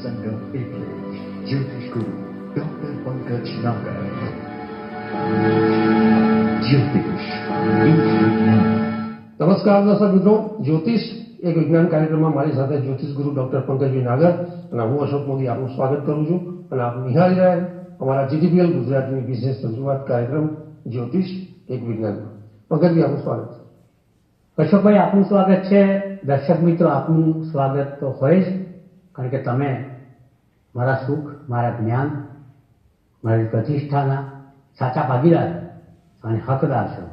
સંગમ એટલે જ્યોતિષ ગુરુ ડોક્ટર પંકજ નાગર. જ્યોતિષ એક વિજ્ઞાન. નમસ્કાર દર્શક મિત્રો, જ્યોતિષ એક વિજ્ઞાન કાર્યક્રમમાં મારી સાથે જ્યોતિષ ગુરુ ડોક્ટર પંકજભાઈ નાગર અને હું અશોક મોદી આપનું સ્વાગત કરું છું. અને આપ નિહાળી રહ્યા અમારા GTPL ગુજરાતની વિશેષ રજૂઆત કાર્યક્રમ જ્યોતિષ એક વિજ્ઞાનમાં. પંકજભાઈ આપનું સ્વાગત છે. અશોકભાઈ આપનું સ્વાગત છે. દર્શક મિત્રો આપનું સ્વાગત તો હોય જ, કારણ કે તમે મારા સુખ, મારા જ્ઞાન, મારી પ્રતિષ્ઠાના સાચા ભાગીદાર અને હકદાર છો.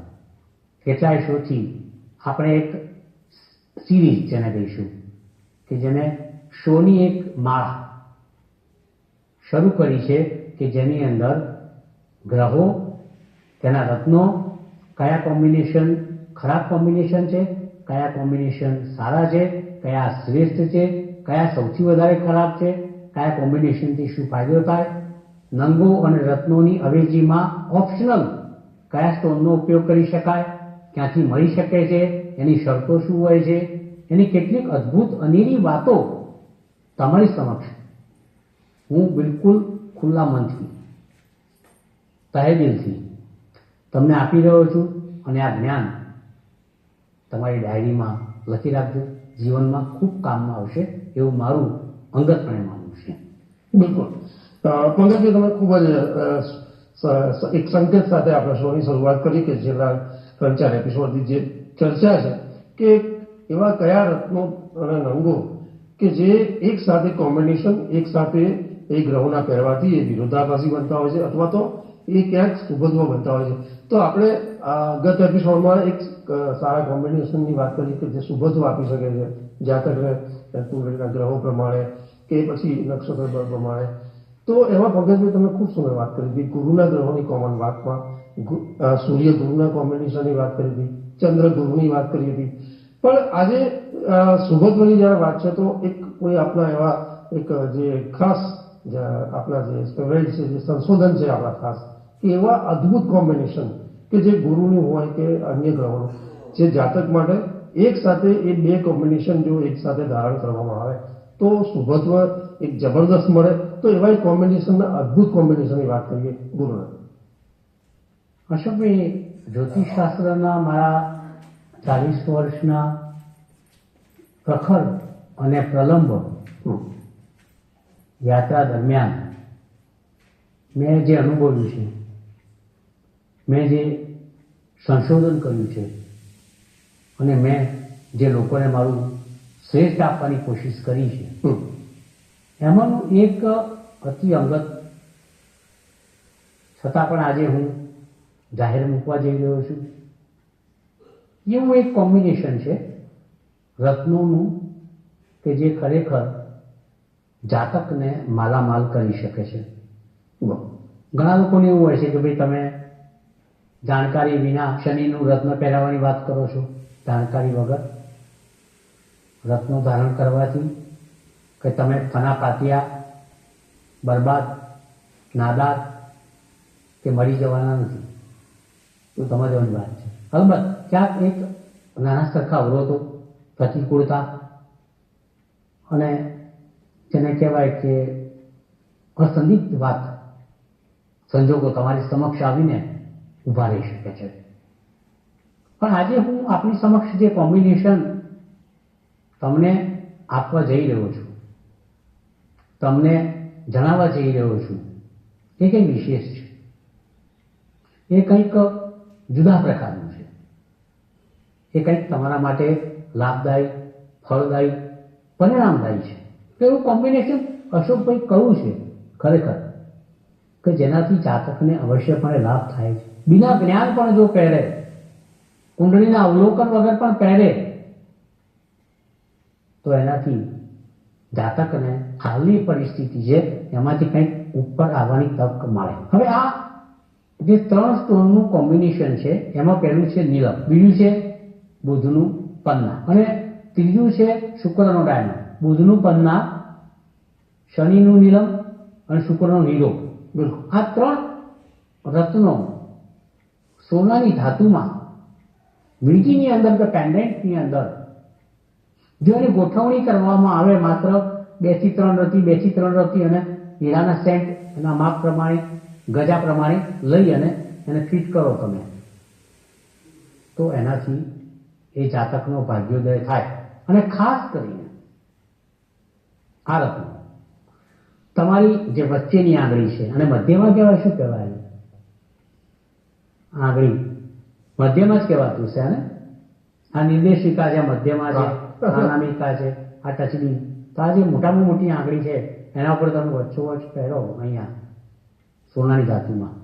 કેટલાય શોથી આપણે એક સિરીઝ જેને કહીશું કે જેને શોની એક માળા શરૂ કરી છે કે જેની અંદર ગ્રહો, તેના રત્નો, કયા કોમ્બિનેશન ખરાબ કોમ્બિનેશન છે, કયા કોમ્બિનેશન સારા છે, કયા શ્રેષ્ઠ છે, કયા સૌથી વધારે ખરાબ છે, કયા કોમ્બિનેશનથી શું ફાયદો થાય, નંગો અને રત્નોની અવેજીમાં ઓપ્શનલ કયા સ્ટોનનો ઉપયોગ કરી શકાય, ક્યાંથી મળી શકે છે, એની શરતો શું હોય છે, એની કેટલીક અદ્ભુત અનેરી વાતો તમારી સમક્ષ હું બિલકુલ ખુલ્લા મનથી, તહેદિલથી તમને આપી રહ્યો છું. અને આ જ્ઞાન તમારી ડાયરીમાં લખી રાખજો. જીવનમાં ખૂબ કામમાં આવશે એવું મારું અંગતપણે માનવું છે. બિલકુલ પંકજભાઈ, તમે ખૂબ જ એક સંકેત સાથે આપણે શોની શરૂઆત કરી કે છેલ્લા 3-4 એપિસોડથી જે ચર્ચા છે કે એવા કયા રત્નો અને નંગો કે જે એક સાથે કોમ્બિનેશન, એક સાથે એ ગ્રહોના પહેરવાથી એ વિરોધાભાસી બનતા હોય છે અથવા તો એ ક્યાંક સુગંધો બનતા હોય છે. તો આપણે ગત એપિસોડમાં એક સારા કોમ્બિનેશનની વાત કરી કે જે સુગંધો આપી શકે છે જાતકના ગ્રહો પ્રમાણે કે પછી નક્ષત્ર પ્રમાણે. તો એમાં પંકજભાઈ તમે ખૂબ સુંદર વાત કરી હતી. ગુરુના ગ્રહોની કોમન વાતમાં સૂર્ય ગુરુના કોમ્બિનેશનની વાત કરી હતી, ચંદ્ર ગુરુની વાત કરી હતી. પણ આજે સુગંધોની જ્યારે વાત છે તો એક કોઈ આપણા એવા એક જે ખાસ આપણા જે ફેવરેટ છે, જે સંશોધન છે આપણા ખાસ, કે એવા અદ્ભુત કોમ્બિનેશન કે જે ગુરુનું હોય કે અન્ય ગ્રહોનું, જે જાતક માટે એક સાથે એ બે કોમ્બિનેશન જો એક સાથે ધારણ કરવામાં આવે તો શુભત્વ એક જબરદસ્ત મળે. તો એવા એક કોમ્બિનેશનના અદ્ભુત કોમ્બિનેશનની વાત કરીએ ગુરુના. અશોકભાઈ, જ્યોતિષશાસ્ત્રના મારા 40 વર્ષના પ્રખર અને પ્રલંબ યાત્રા દરમિયાન મેં જે અનુભવ્યું છે, મેં જે સંશોધન કર્યું છે અને મેં જે લોકોને મારું શ્રેષ્ઠ આપવાની કોશિશ કરી છે, એમાંનું એક અતિ અંગત છતાં પણ આજે હું જાહેર મૂકવા જઈ રહ્યો છું એવું એક કોમ્બિનેશન છે રત્નોનું કે જે ખરેખર જાતકને માલામાલ કરી શકે છે. ઘણા લોકોને એવું હોય છે કે ભાઈ તમે જાણકારી વિના શનિનું રત્ન પહેરાવવાની વાત કરો છો. જાણકારી વગર રત્નો ધારણ કરવાથી કે તમે ફના પાતિયા, બરબાદ, નાદાર કે મરી જવાના નથી. તો સમજવાની વાત છે. અલબત્ત ક્યાંક એક નાના સરખા અવરોધો, પ્રતિકૂળતા અને જેને કહેવાય કે અસંદિગ્ધ વાત, સંજોગો તમારી સમક્ષ આવીને ઊભા રહી શકે છે. પણ આજે હું આપણી સમક્ષ જે કોમ્બિનેશન તમને આપવા જઈ રહ્યો છું, તમને જણાવવા જઈ રહ્યો છું, એ કંઈ વિશેષ છે. એ કંઈક જુદા પ્રકારનું છે. એ કંઈક તમારા માટે લાભદાયી, ફળદાયી, પરિણામદાયી છે. તો એવું કોમ્બિનેશન અશોકભાઈ કયું છે ખરેખર કે જેનાથી જાતકને અવશ્યપણે લાભ થાય છે. બિના જ્ઞાન પણ જો પહેરે, કુંડળીના અવલોકન વગર પણ પહેરે તો એનાથી જાતકને હાલની પરિસ્થિતિ છે એમાંથી કંઈક ઉપર આવવાની તક મળે. હવે આ જે 3 સ્ટોનનું કોમ્બિનેશન છે એમાં પહેલું છે નીલમ, બીજું છે બુધનું પન્ના અને ત્રીજું છે શુક્રનો ડાયમંડ. બુધનું પન્ના, શનિનું નીલમ અને શુક્રનો નીલો. બિલકુલ આ 3 રત્નો સોનાની ધાતુમાં વીંટીની અંદર કે પેન્ડન્ટની અંદર જો એની ગોઠવણી કરવામાં આવે માત્ર 2 થી 3 રતી, 2 થી 3 રતી અને હીરાના સેન્ટ એના માપ પ્રમાણે, ગજા પ્રમાણે લઈ અને એને ફિટ કરો તમે, તો એનાથી એ જાતકનો ભાગ્યોદય થાય. અને ખાસ કરીને આ રત્ન તમારી જે વચ્ચેની આંગળી છે, અને મધ્યમાં કહેવાય, શું કહેવાય? આંગળી મધ્યમાં જ કહેવાતું છે ને. આ નિર્દેશિકા છે, મધ્યમાં છે, અનામિકા છે, આ ટચની. તો આ જે મોટામાં મોટી આંગળી છે એના ઉપર તમે વચ્ચોવચ્ચ પહેરો અહીંયા સોનાની ધાતુમાં.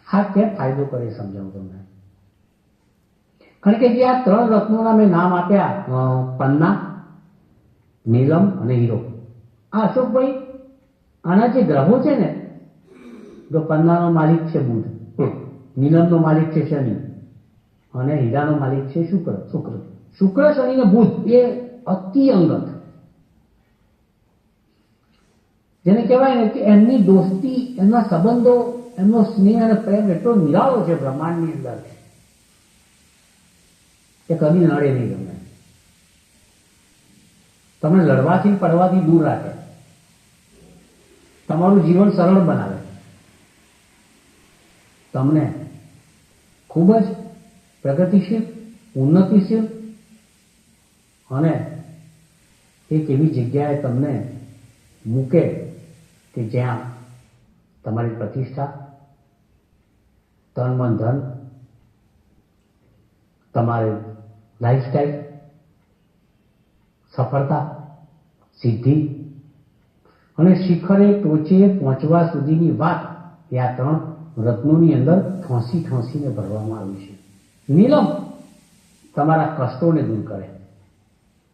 હા, કેમ ફાયદો કરે સમજાવું તમને. કારણ કે જે આ 3 રત્નોના મેં નામ આપ્યા, પન્ના, નીલમ અને હીરો. આ અશોકભાઈ, આના જે ગ્રહો છે ને, તો પન્નાનો માલિક છે બુધ, નીલમનો માલિક છે શનિ અને હીરાનો માલિક છે શુક્ર. શુક્ર, શનિ ને બુધ એ અતિ અંગત, જેને કહેવાય ને કે એમની દોસ્તી, એમના સંબંધો, એમનો સ્નેહ અને પ્રેમ એટલો નિરાળો છે બ્રહ્માંડની અંદર કે કદી નડે નહીં તમને. તમને લડવાથી, પડવાથી દૂર રાખે, તમારું જીવન સરળ બનાવે, તમને ખૂબ જ પ્રગતિશીલ, ઉન્નતિશીલ અને એક એવી જગ્યાએ તમને મૂકે કે જ્યાં તમારી પ્રતિષ્ઠા, તન મન ધન, તમારી લાઈફસ્ટાઈલ, સફળતા, સિદ્ધિ અને શિખરે ટોચે પહોંચવા સુધીની વાત એ આ 3 રત્નોની અંદર ઠોંસીને ભરવામાં આવી છે. નીલમ તમારા કષ્ટોને દૂર કરે,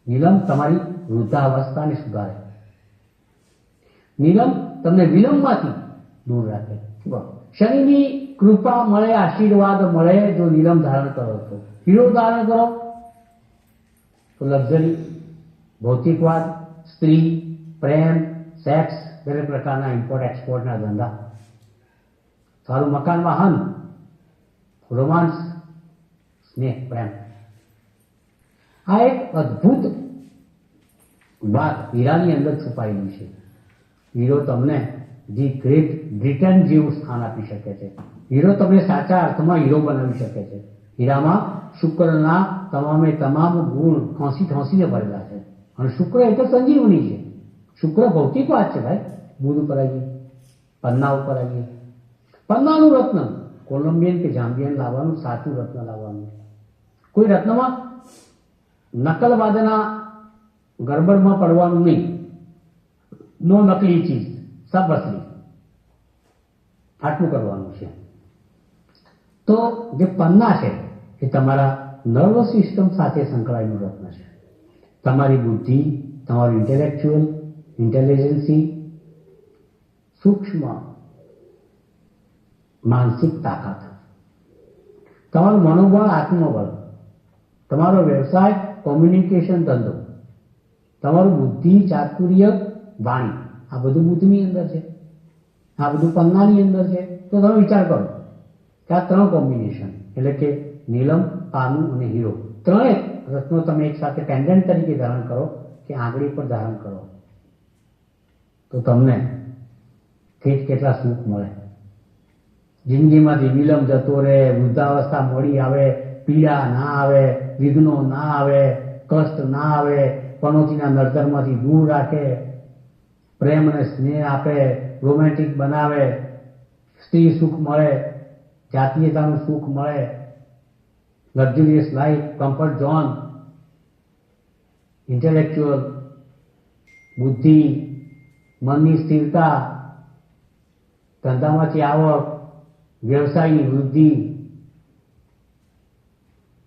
નીલમ તમારી વૃદ્ધાવસ્થાને સુધારે, નીલમ તમને વિલંબમાંથી દૂર રાખે. શનિની કૃપા મળે, આશીર્વાદ મળે જો નીલમ ધારણ કરો તો. હીરો ધારણ કરો તો લક્ઝરી, ભૌતિકવાદ, સ્ત્રી, પ્રેમ, સેક્સ, દરેક પ્રકારના ઇમ્પોર્ટ એક્સપોર્ટના ધંધા, સારું મકાન, વાહન, રોમાન્સ, સ્નેહ, પ્રેમ. આ એક અદ્ભુત વાત હીરાની અંદર છુપાયેલી છે. હીરો તમને ધી ગ્રેટ બ્રિટન જેવું સ્થાન આપી શકે છે. હીરો તમને સાચા અર્થમાં હીરો બનાવી શકે છે. હીરામાં શુક્રના તમામ ગુણ ઠોંસીને ભરેલા છે. અને શુક્ર એ તો સંજીવની છે. શુક્ર ભૌતિક વાત છે ભાઈ. બુધ ઉપર આવીએ, પન્ના ઉપર આવીએ. પન્નાનું રત્ન કોલંબિયન કે જામ્બિયન લાવવાનું, સાચું રત્ન લાવવાનું. કોઈ રત્નમાં નકલવાદના ગરબડમાં પડવાનું નહીં. નો નકલી ચીજ, સબ અસલી, આટલું કરવાનું છે. તો જે પન્ના છે એ તમારા નર્વસ સિસ્ટમ સાથે સંકળાયેલું રત્ન છે. તમારી બુદ્ધિ, તમારું ઇન્ટેલિજન્સી, સૂક્ષ્મ માનસિક તાકાત, તમારું મનોબળ, આત્મબળ, તમારો વ્યવસાય, કોમ્યુનિકેશન, ધંધો, તમારું બુદ્ધિ, ચાતુર્ય, વાણી, આ બધું બુદ્ધની અંદર છે, આ બધું પન્નાની અંદર છે. તો તમે વિચાર કરો કે આ 3 કોમ્બિનેશન એટલે કે નીલમ, પાનું અને હીરો, 3 રત્નો તમે એક સાથે પેન્ડન્ટ તરીકે ધારણ કરો કે આંગળી પર ધારણ કરો તો તમને કેટલા સુખ મળે. જિંદગીમાંથી વિલંબ જતો રહે, વૃદ્ધાવસ્થા મોડી આવે, પીડા ના આવે, વિઘ્નો ના આવે, કષ્ટ ના આવે, પનોતીના નડતરમાંથી દૂર રાખે, પ્રેમ અને સ્નેહ આપે, રોમેન્ટિક બનાવે, સ્ત્રી સુખ મળે, જાતીયતાનું સુખ મળે, luxurious life, comfort zone, intellectual, બુદ્ધિ, મનની સ્થિરતા, ધંધામાંથી આવક, વ્યવસાયની વૃદ્ધિ,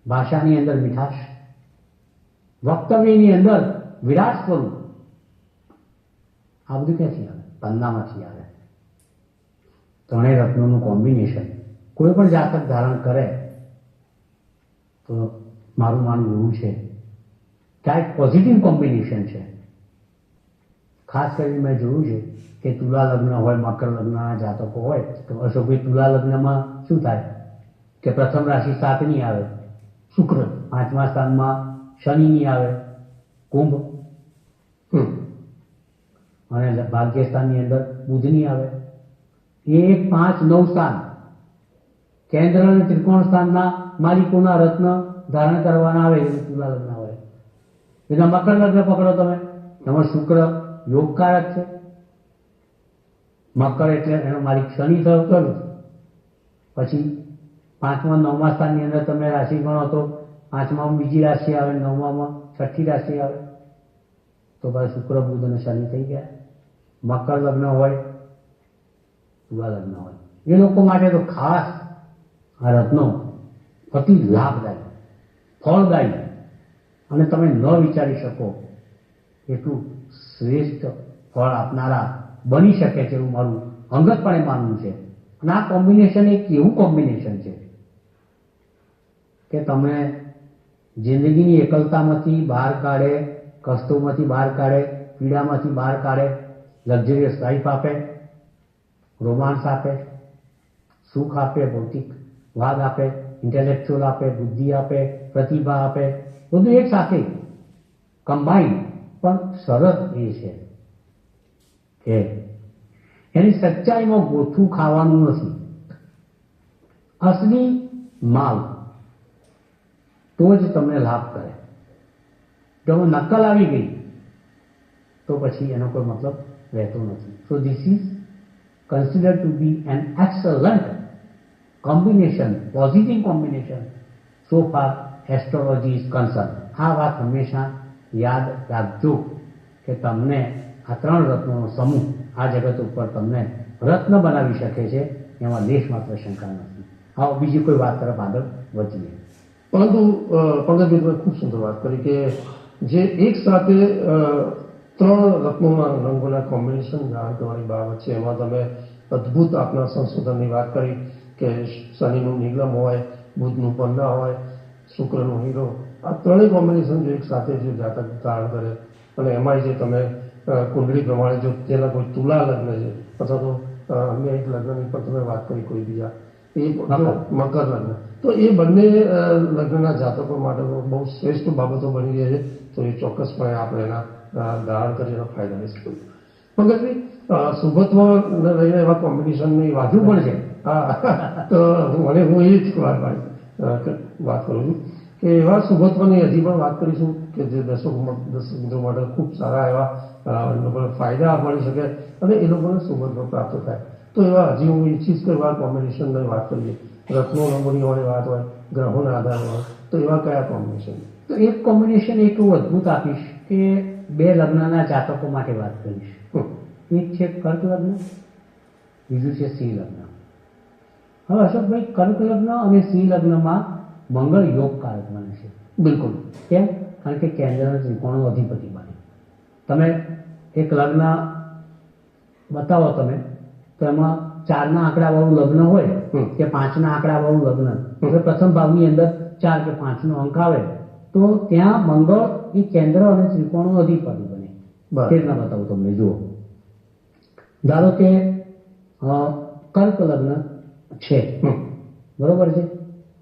ભાષાની અંદર મીઠાશ, વક્તવ્યની અંદર વિરાટ સ્વરૂપ. આ બધું ક્યાંથી આવે? પન્નામાંથી આવે. 3 રત્નોનું કોમ્બિનેશન કોઈ પણ જાતક ધારણ કરે તો મારું માનવું એવું છે કે આ એક પોઝિટિવ કોમ્બિનેશન છે. ખાસ કરીને મેં જોયું છે કે તુલા લગ્ન હોય, મકર લગ્નના જાતકો હોય તો અશોકભાઈ તુલા લગ્નમાં શું થાય કે પ્રથમ રાશિ 7ની આવે, શુક્ર 5મા સ્થાનમાં, શનિની આવે, કુંભ, અને ભાગ્યસ્થાનની અંદર બુધની આવે. 1, 5, 9 સ્થાન કેન્દ્ર અને ત્રિકોણ સ્થાનના માલિકોના રત્ન ધારણ કરવાના આવે એ તુલા લગ્ન હોય. એના મકર લગ્ન પકડો તમે, એમાં શુક્ર યોગકારક છે. મકર એટલે એનો માલિક શનિ થયો કર્યું. પછી 5મા 9મા સ્થાનની અંદર તમે રાશિ ગણો તો 5મામાં બીજી રાશિ આવે, 9મામાં છઠ્ઠી રાશિ આવે, તો બસ શુક્ર બુધ અને શનિ થઈ ગયા. મકર લગ્ન હોય, તુલા લગ્ન હોય, એ લોકો માટે તો ખાસ આ રત્નો અતિ લાભદાયી, ફળદાયી અને તમે ન વિચારી શકો એટલું શ્રેષ્ઠ ફળ આપનારા બની શકે છે એવું મારું અંગતપણે માનવું છે. અને આ કોમ્બિનેશન એક એવું કોમ્બિનેશન છે કે તમે જિંદગીની એકલતામાંથી બહાર કાઢે, કષ્ટોમાંથી બહાર કાઢે, પીડામાંથી બહાર કાઢે, લક્ઝરિયસ લાઈફ આપે, રોમાન્સ આપે, સુખ આપે, ભૌતિક વાદ આપે, ઇન્ટેલેક્ચ્યુઅલ આપે, બુદ્ધિ આપે, પ્રતિભા આપે, બધું એક સાથે કમ્બાઈન. પણ શરત એ છે કે એની સચ્ચાઈમાં ગોથું ખાવાનું નથી. અસલી માલ તો જ તમને લાભ કરે. જો નકલ આવી ગઈ તો પછી એનો કોઈ મતલબ રહેતો નથી. So this is considered to be an excellent combination, positive combination so far astrology is concern. આ વાત હંમેશા યાદ રાખજો કે તમને આ 3 રત્નોનો સમૂહ આ જગત ઉપર તમને રત્ન બનાવી શકે છે, એમાં લેશ માત્ર શંકા નથી. આવો બીજી કોઈ વાત તરફ આગળ વધીએ. પરંતુ પંકજભાઈ તમે ખૂબ સુંદર વાત કરી કે જે એક સાથે 3 રત્નોના રંગોના કોમ્બિનેશન ધારણ કરવાની બાબત છે, એમાં તમે અદ્ભુત આપના સંશોધનની વાત કરી કે શનિનું નિગમ હોય, બુધનું પન્ના હોય, શુક્રનું હીરો, આ 3 કોમ્બિનેશન જો એક સાથે જો જાતક ધારણ કરે અને એમાંય જે તમે કુંડળી પ્રમાણે જો તેના કોઈ તુલા લગ્ન છે અથવા તો અન્ય એક લગ્નની પણ તમે વાત કરી કોઈ બીજા એ મકર લગ્ન, તો એ બંને લગ્નના જાતકો માટે બહુ શ્રેષ્ઠ બાબતો બની રહી છે. તો એ ચોક્કસપણે આપણે એના ધારણ કરી એનો ફાયદા લઈ શકીએ. પંકજભાઈ, શુભત્વને લઈને એવા કોમ્બિનેશનની વાત પણ છે. હા, તો હું એ જ વાત કરું છું કે એવા શુભત્વની હજી પણ વાત કરીશું કે જે દર્શક મિત્રો માટે ખૂબ સારા એવા લોકોને ફાયદા મળી શકે અને એ લોકોને શુભત્વ પ્રાપ્ત થાય. તો એવા હજી હું ઈચ્છીશ કે એવા કોમ્બિનેશનની વાત કરીએ. રત્નો રંગોની હોય વાત હોય, ગ્રહોના આધારે હોય, તો એવા કયા કોમ્બિનેશન? તો એક કોમ્બિનેશન એક એવું અદ્ભુત આપીશ કે 2 લગ્નના જાતકો માટે વાત કરીશ. એક છે કર્ક લગ્ન, બીજું છે સિંહ લગ્ન. હવે અશોકભાઈ, કર્ક લગ્ન અને સિંહ લગ્નમાં મંગળ યોગકારક બને છે. બિલકુલ. કેમ? કારણ કે કેન્દ્રના ત્રિકોણનો અધિપતિ બને. તમે એક લગ્ન બતાવો તમે તો એમાં 4ના આંકડાવાળું લગ્ન હોય કે 5ના આંકડાવાળું લગ્ન, એટલે પ્રથમ ભાવની અંદર 4 કે 5નો અંક આવે તો ત્યાં મંગળ એ કેન્દ્ર અને ત્રિકોણનો અધિપતિ બને. તે રીતના બતાવું તમને. જુઓ, ધારો કે કર્ક લગ્ન છે, બરોબર છે,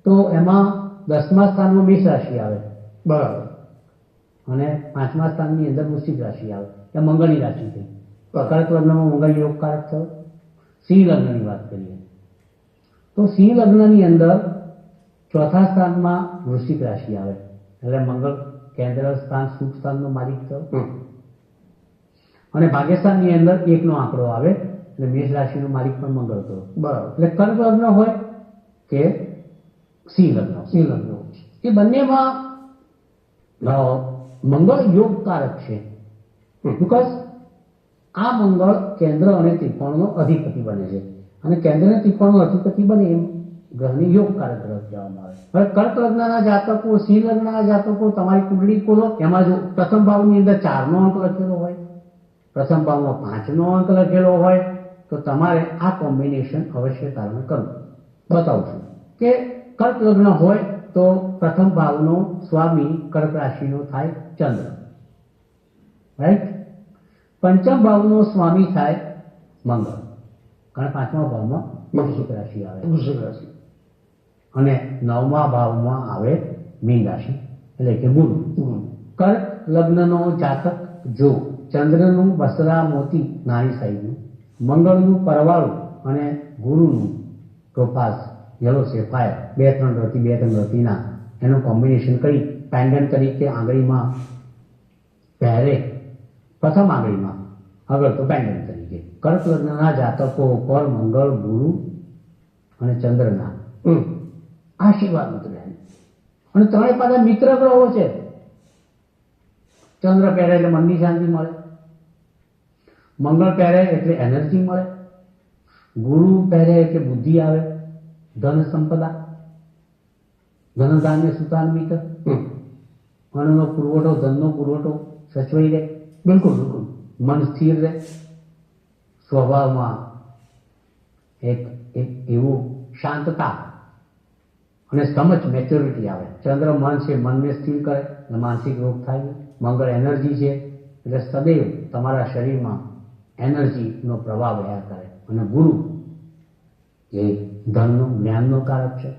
તો એમાં 10મા સ્થાનમાં મેષ રાશિ આવે, બરાબર, અને 5મા સ્થાનની અંદર વૃશ્ચિક રાશિ આવે. એ મંગળની રાશિ થઈ. કર્ક લગ્નમાં મંગળ યોગકારક થયો. સિંહ લગ્નની વાત કરીએ તો સિંહ લગ્નની અંદર 4થા સ્થાનમાં વૃશ્ચિક રાશિ આવે, એટલે મંગળ કેન્દ્ર સ્થાન સુખ સ્થાનનો માલિક થયો. અને ભાગ્યસ્થાનની અંદર 1નો આંકડો આવે એટલે મેષ રાશિનો માલિક પણ મંગળ થયો. બરાબર. એટલે કર્ક લગ્ન હોય કે સિંહ લગ્ન, એ બંનેમાં મંગળ યોગકારક છે. બીકોઝ આ મંગળ કેન્દ્ર અને ત્રિકોણનો અધિપતિ બને છે, અને કેન્દ્ર અને ત્રિકોણનો અધિપતિ બને એમ ગ્રહને યોગકારક ગ્રહ કહેવામાં આવે. હવે કર્ક લગ્નના જાતકો, સિંહ લગ્નના જાતકો, તમારી કુંડળી ખોલો, એમાં જો પ્રથમ ભાવની અંદર 4નો અંક લખેલો હોય, પ્રથમ ભાવમાં 5નો અંક લખેલો હોય, તો તમારે આ કોમ્બિનેશન અવશ્ય ધારણ કરવું. બતાવું છું કે કર્ક લગ્ન હોય તો પ્રથમ ભાવનો સ્વામી કર્ક રાશિનો થાય ચંદ્ર, રાઈટ. પંચમ ભાવનો સ્વામી થાય મંગળ, કારણ 5મા ભાવમાં વૃશ્ચિક રાશિ આવે, અને 9મા ભાવમાં આવે મીન રાશિ એટલે કે ગુરુ. કર્ક લગ્નનો જાતક જો ચંદ્રનું બસરા મોતી નાની સાઈઝનું, મંગળનું પરવાળું અને ગુરુનું ટોપાઝ યલો સેફાયર 2-3 રતી 2-3 રતીના એનું કોમ્બિનેશન કરી પેન્ડન્ટ તરીકે આંગળીમાં પહેરે, પ્રથમ આંગળીમાં, આગળ તો પેન્ડન્ટ તરીકે. કર્ક લગ્નના જાતકો પર મંગળ, ગુરુ અને ચંદ્રના આશીર્વાદ ઉતરે. અને ત્રણેય પાછા મિત્ર ગ્રહો છે. ચંદ્ર પહેરે એટલે મનની શાંતિ મળે, મંગળ પહેરે એટલે એનર્જી મળે, ગુરુ પહેરે એટલે બુદ્ધિ આવે, ધન સંપદા, ધન ધાન્ય સુતાન્વિત, અન્નનો પુરવઠો, ધનનો પુરવઠો સચવાઈ રહે. બિલકુલ બિલકુલ. મન સ્થિર રહે, સ્વભાવમાં એક એક એવું શાંતતા અને સમજ મેચ્યોરિટી આવે. ચંદ્ર મન છે, મનને સ્થિર કરે એટલે માનસિક રોગ થાય નહીં. મંગળ એનર્જી છે એટલે સદૈવ તમારા શરીરમાં એનર્જીનો પ્રવાહ વહ્યા કરે. અને ગુરુ એ ધનનો, જ્ઞાનનો કારક છે.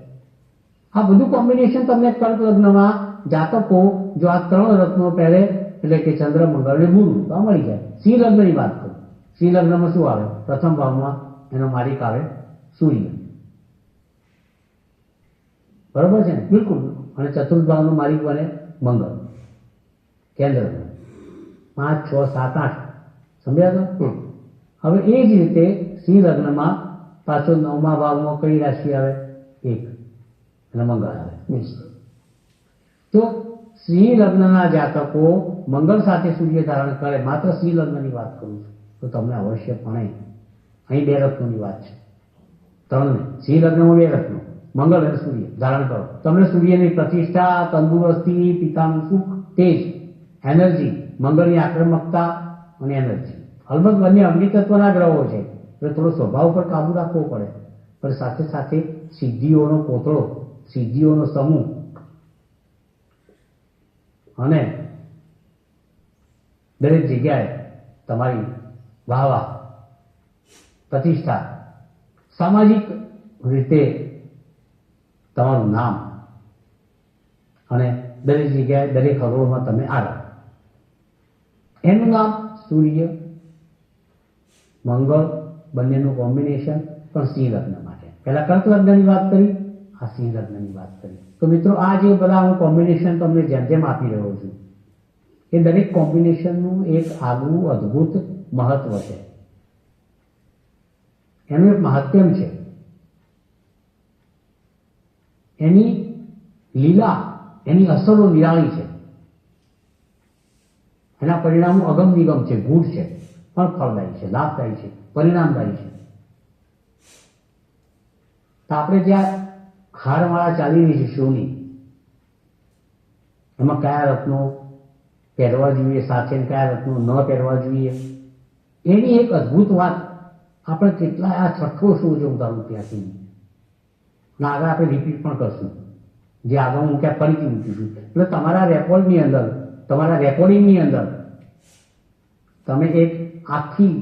આ બધું કોમ્બિનેશન તમને કર્ક લગ્નમાં જાતકો જો આ 3 રત્નો પહેરે એટલે કે ચંદ્ર, મંગળ અને ગુરુ તો આ મળી જાય. સિંહ લગ્નની વાત કરું. સિંહ લગ્નમાં શું આવે? પ્રથમ ભાવમાં એનો માલિક આવે સૂર્ય, બરોબર છે ને? બિલકુલ. અને ચતુર્થ ભાવનો માલિક બને મંગળ, કેન્દ્ર. 5, 6, 7, 8 સમજ્યા તો? હવે એ જ રીતે સિંહ લગ્નમાં પાછો 9મા ભાવમાં કઈ રાશિ આવે? 1 અને મંગળ આવે. તો સિંહ લગ્નના જાતકો મંગળ સાથે સૂર્ય ધારણ કરે, માત્ર સિંહ લગ્નની વાત કરું છું, તો તમને અવશ્યપણે અહીં 2 રત્નોની વાત છે. 3 નહીં, સિંહ લગ્નમાં 2 રત્નો, મંગળ અને સૂર્ય ધારણ કરો. તમને સૂર્યની પ્રતિષ્ઠા, તંદુરસ્તી, પિતાનું સુખ, તેજ, એનર્જી, મંગળની આક્રમકતા અને એનર્જી. અલબત્ત બંને અગ્નિ તત્વના ગ્રહો છે એટલે થોડો સ્વભાવ પર કાબુ રાખવો પડે, પણ સાથે સાથે સિદ્ધિઓનો કોથળો, સિદ્ધિઓનો સમૂહ અને દરેક જગ્યાએ તમારી વાહવા, પ્રતિષ્ઠા, સામાજિક રીતે તમારું નામ અને દરેક જગ્યાએ, દરેક હરોળમાં તમે આગળ. એનું નામ સૂર્ય મંગળ બંનેનું કોમ્બિનેશન, પણ સિંહ લગ્ન માટે. પહેલા કર્ક લગ્નની વાત કરી, આ સિંહ લગ્નની વાત કરી. તો મિત્રો આ જે બધા હું કોમ્બિનેશન તમને જેમ જેમ આપી રહ્યો છું એ દરેક કોમ્બિનેશનનું એક આગવું અદ્ભુત મહત્વ છે, એનું એક મહાત્મ્ય છે, એની લીલા, એની અસરો નિરાળી છે, એના પરિણામો અગમ નિગમ છે, ગૂઢ છે, પણ ફળદાયી છે, લાભદાયી છે, પરિણામદાયી છે. તો આપણે જ્યાં હારમાળા ચાલી રહી છે શોની, એમાં કયા રત્નો પહેરવા જોઈએ સાથે, કયા રત્નો ન પહેરવા જોઈએ, એની એક અદ્ભુત વાત આપણે કેટલાય આ 6થો શો જો ઉતારું ત્યાંથી અને આગળ આપણે રિપીટ પણ કરશું, જે આગળ હું ક્યાં ફરીથી મૂકીશું. એટલે તમારા રેકોર્ડની અંદર, તમારા રેકોર્ડિંગની અંદર તમે એક આખી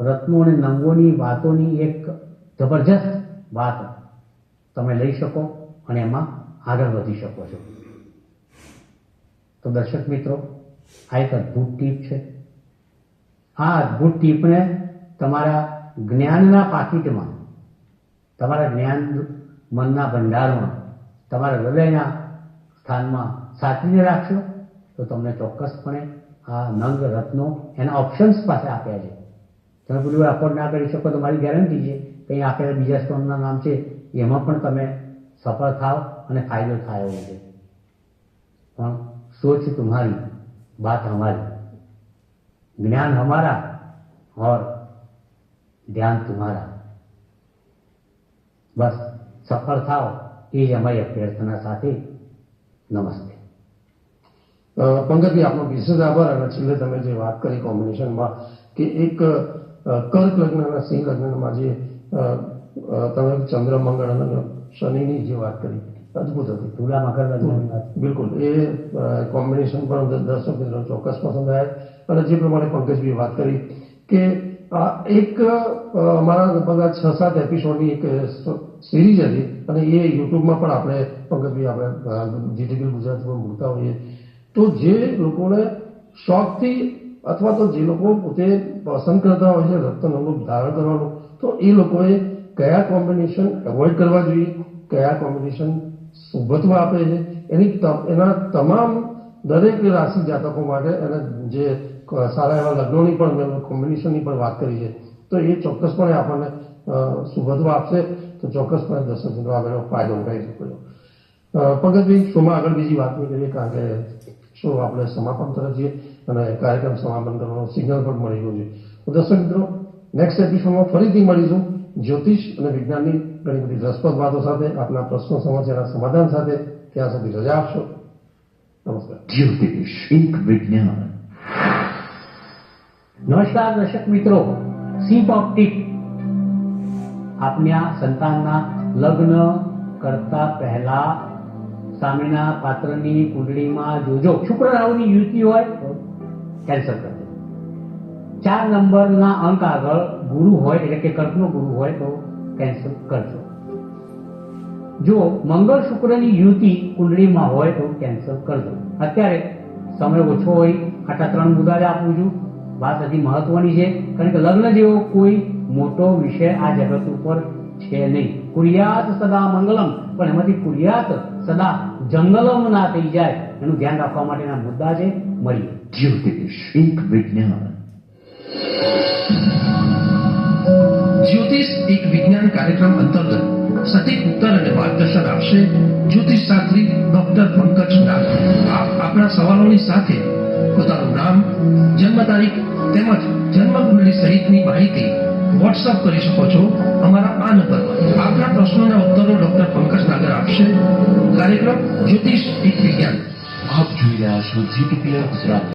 રત્નો અને નંગોની વાતોની એક જબરજસ્ત વાત તમે લઈ શકો અને એમાં આગળ વધી શકો છો. તો દર્શક મિત્રો, આ એક અદ્ભુત ટીપ છે. આ અદ્ભુત ટીપને તમારા જ્ઞાનના પાકીટમાં, તમારા જ્ઞાન મનના ભંડારમાં, તમારા હૃદયના સ્થાનમાં સાચવીને રાખશો તો તમને ચોક્કસપણે આ નંગ રત્નો એના ઓપ્શન્સ પાસે આપ્યા છે. તમે પેલું એફોર્ડ ના કરી શકો તો મારી ગેરંટી છે કંઈ આપેલા બીજા સ્ટોનના નામ છે એમાં પણ તમે સફળ થાવ અને ફાયદો થાય એવો છે. પણ सोच तुम्हारी, बात हमारी, ज्ञान हमारा और ध्यान तुम्हारा. बस सफल થાવ એ જ અમારી અભ્યર્થના સાથે. નમસ્તે. પંકજભાઈ, આપનો વિશેષ આભાર. અને છેલ્લે તમે જે વાત કરી કોમ્બિનેશનમાં કે એક કર્ક લગ્ન અને સિંહ લગ્નમાં જે તમે ચંદ્ર, મંગળ અને શનિની જે વાત કરી, અદભુત હતી. તુલા મકર લગ્નની વાત. બિલકુલ, એ કોમ્બિનેશન પણ દર્શક મિત્રો ચોક્કસ પસંદ આવ્યા. અને જે પ્રમાણે પંકજભાઈ વાત કરી કે એક અમારા લગભગ 6-7 એપિસોડની એક સિરીઝ હતી અને એ યુટ્યુબમાં પણ આપણે પંકજભાઈ આપણે જીટીવી ગુજરાતીમાં મૂકતા હોઈએ. તો જે લોકોને શોખથી અથવા તો જે લોકો પોતે પસંદ કરતા હોય છે રક્તનો ગ્રુપ ધારણ કરવાનું, તો એ લોકોએ કયા કોમ્બિનેશન એવોઇડ કરવા જોઈએ, કયા કોમ્બિનેશન શુભત્વ આપે છે, એના તમામ દરેક રાશિ જાતકો માટે અને જે સારા એવા લગ્નોની પણ કોમ્બિનેશનની પણ વાત કરી છે, તો એ ચોક્કસપણે આપણને શુભત્વ આપશે. તો ચોક્કસપણે દર્શક મિત્રો આગળ ફાયદો ઉઠાવી શકો છો. પંકજભાઈ, શોમાં આગળ બીજી વાત નહીં કરીએ, કારણ કે શો આપણે સમાપન તરફ છીએ અને કાર્યક્રમ સમાપન કરવાનો સિગ્નલ પણ મળી ગયું છે. તો દર્શક મિત્રો, નેક્સ્ટ એપિસોડમાં ફરીથી મળીશું જ્યોતિષ અને વિજ્ઞાનની ઘણી બધી રસપ્રદ વાતો સાથે, આપના પ્રશ્નો સમસ્યાના સમાધાન સાથે. ત્યાં સુધી રજા આપશો. નમસ્કાર. જ્યોતિષ એક વિજ્ઞાન. નમસ્કાર દર્શક મિત્રો, સીપ ઓપ્ટિક આપના સંતાનના લગ્ન કરતા પહેલા સામેના પાત્રની કુંડળીમાં જોજો શુક્ર રાહુની યુતિ હોય તો કેન્સલ કરજો. 4 નંબરના અંક આગળ ગુરુ હોય એટલે કે કર્કનો ગુરુ હોય તો કેન્સલ કરજો. જો મંગળ શુક્રની યુતિ કુંડળીમાં હોય તો કેન્સલ કરજો. અત્યારે સમય ઓછો હોય, આટલા 3 મુદ્દા જ આપું છું. વાત હજી મહત્વની છે, કારણ કે લગ્ન જેવો કોઈ મોટો વિષય આ જગત ઉપર છે નહીં. કુર્યાત સદા મંગલમ, પણ એમાંથી કુર્યાત સદા જંગલમ ના થઈ જાય એનું ધ્યાન રાખવા માટેના મુદ્દા છે. મળીએ. જ્યોતિષ એક વિજ્ઞાન. જ્યોતિષ એક વિજ્ઞાન કાર્યક્રમ અંતર્ગત સટીક ઉત્તર અને માર્ગદર્શન આપશે જ્યોતિષ શાસ્ત્રી ડોક્ટર પંકજ નાગ. આપ આપણા સવાલોની સાથે પોતાનું નામ, જન્મ તારીખ તેમજ જન્મ કુંડળી સહિતની માહિતી વોટ્સઅપ કરી શકો છો અમારા આ નંબર પર. આપના પ્રશ્નોના ઉત્તરો ડોક્ટર પંકજ નાગર આપશે. કાર્યક્રમ જ્યોતિષ એક વિજ્ઞાન. આપ જોઈ રહ્યા છો GTPL ગુજરાત.